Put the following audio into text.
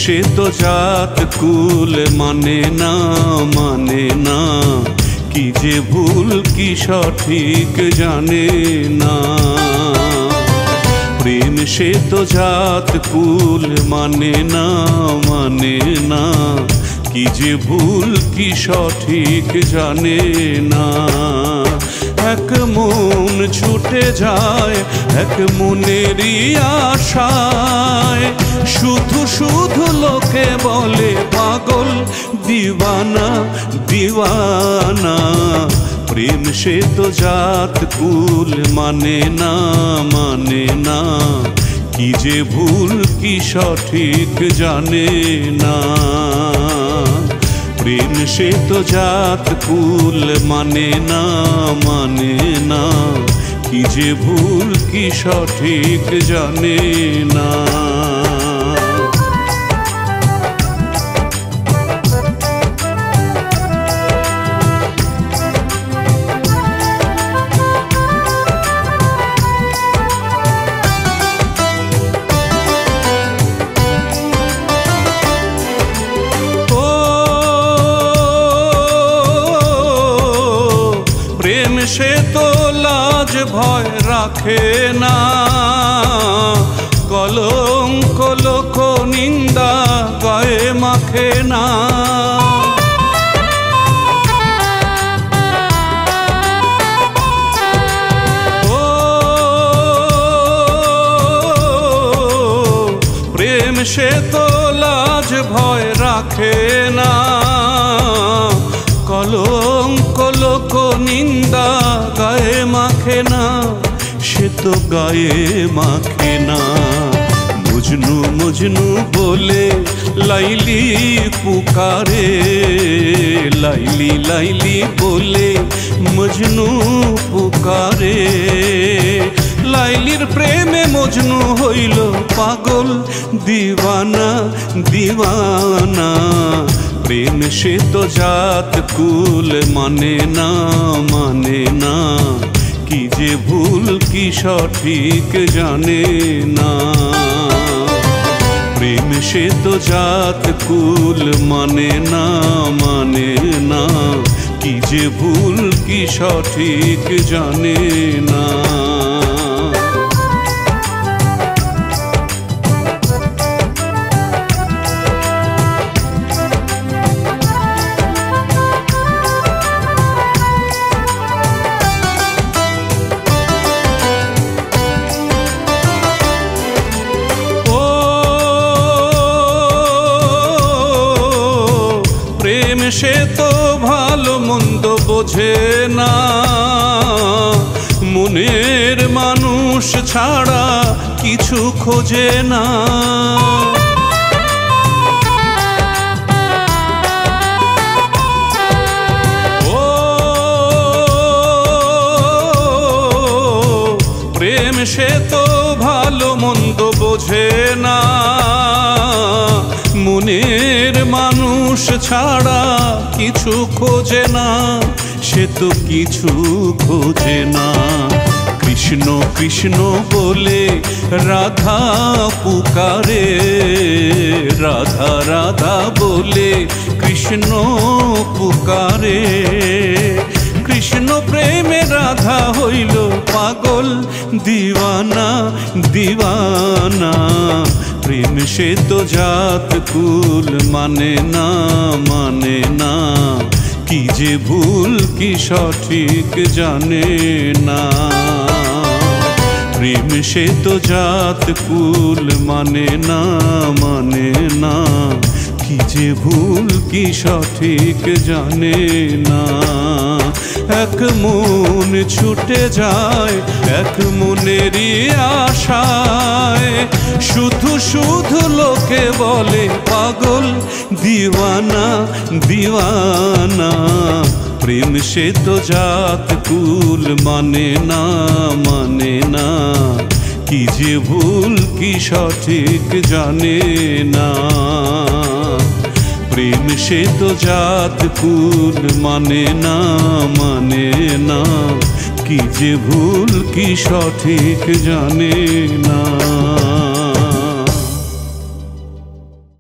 সে তো জাত কুল মানে না, মানে না, কি যে ভুল কি সঠিক জানে না। প্রেম সে তো জাত কুল মানে না, মানে না, কি যে ভুল কি সঠিক জানে না। এক মন ছুটে যায় এক মনেরই আশায়, শুধু শুধু লোকে বলে পাগল দিওয়ানা দিওয়ানা। প্রেম সে তো জাত কুল মানে না, মানে না, কি যে ভুল কি সঠিক জানে না। প্রেম সে তো জাত কুল মানে না, মানে না, কি যে ভুল কি সঠিক জানে না। প্রেম সে তো লাজ ভয় রাখে না, কলঙ্ক লোক নিন্দা গায়ে মাখে না। ও প্রেম সে তো লাজ ভয় রাখে না, কলঙ্ক লোক নিন্দা গায়ে মাখে না, সে তো গায়ে মাখে না। মজনু মজনু বলে লাইলি পুকারে, লাইলি লাইলি বলে মজনু পুকারে। লাইলির প্রেমে মজনু হইল পাগল দিওয়ানা দিওয়ানা। প্রেম সে তো জাত কুল মানে না, মানে না, কি যে ভুল কি সঠিক জানে না। প্রেম সে তো জাত কুল মানে না, মানে না, কি যে ভুল কি সঠিক জানে না। প্রেম সে তো ভালো মন্দ বোঝে না, মনের মানুষ ছাড়া কিছু খোঁজে না। ও প্রেম সে তো ভালো মন্দ বোঝে না, মনের মানুষ ছাড়া কিছু খোঁজে না, সে তো কিছু খোঁজে না। কৃষ্ণ কৃষ্ণ বলে রাধা পুকারে, রাধা রাধা বলে কৃষ্ণ পুকারে। কৃষ্ণ প্রেমে রাধা হইল পাগল দিওয়ানা দিওয়ানা। প্রেম সে তো জাত কুল মানে না, মানে না, কি যে ভুল কি সঠিক জানে না। প্রেম সে তো জাত কুল মানে না, মানে না, কি যে ভুল কি সঠিক জানে না। এক মন ছুটে যায় এক মনেরই আশায়, শুধু শুধু লোকে বলে পাগল দিওয়ানা দিওয়ানা। প্রেম সে তো জাত কুল মানে না, মানে না, কি যে ভুল কি সঠিক জানে না। প্রেম সে তো জাত কুল মানে না, মানে না, কি যে ভুল কি সঠিক জানে না।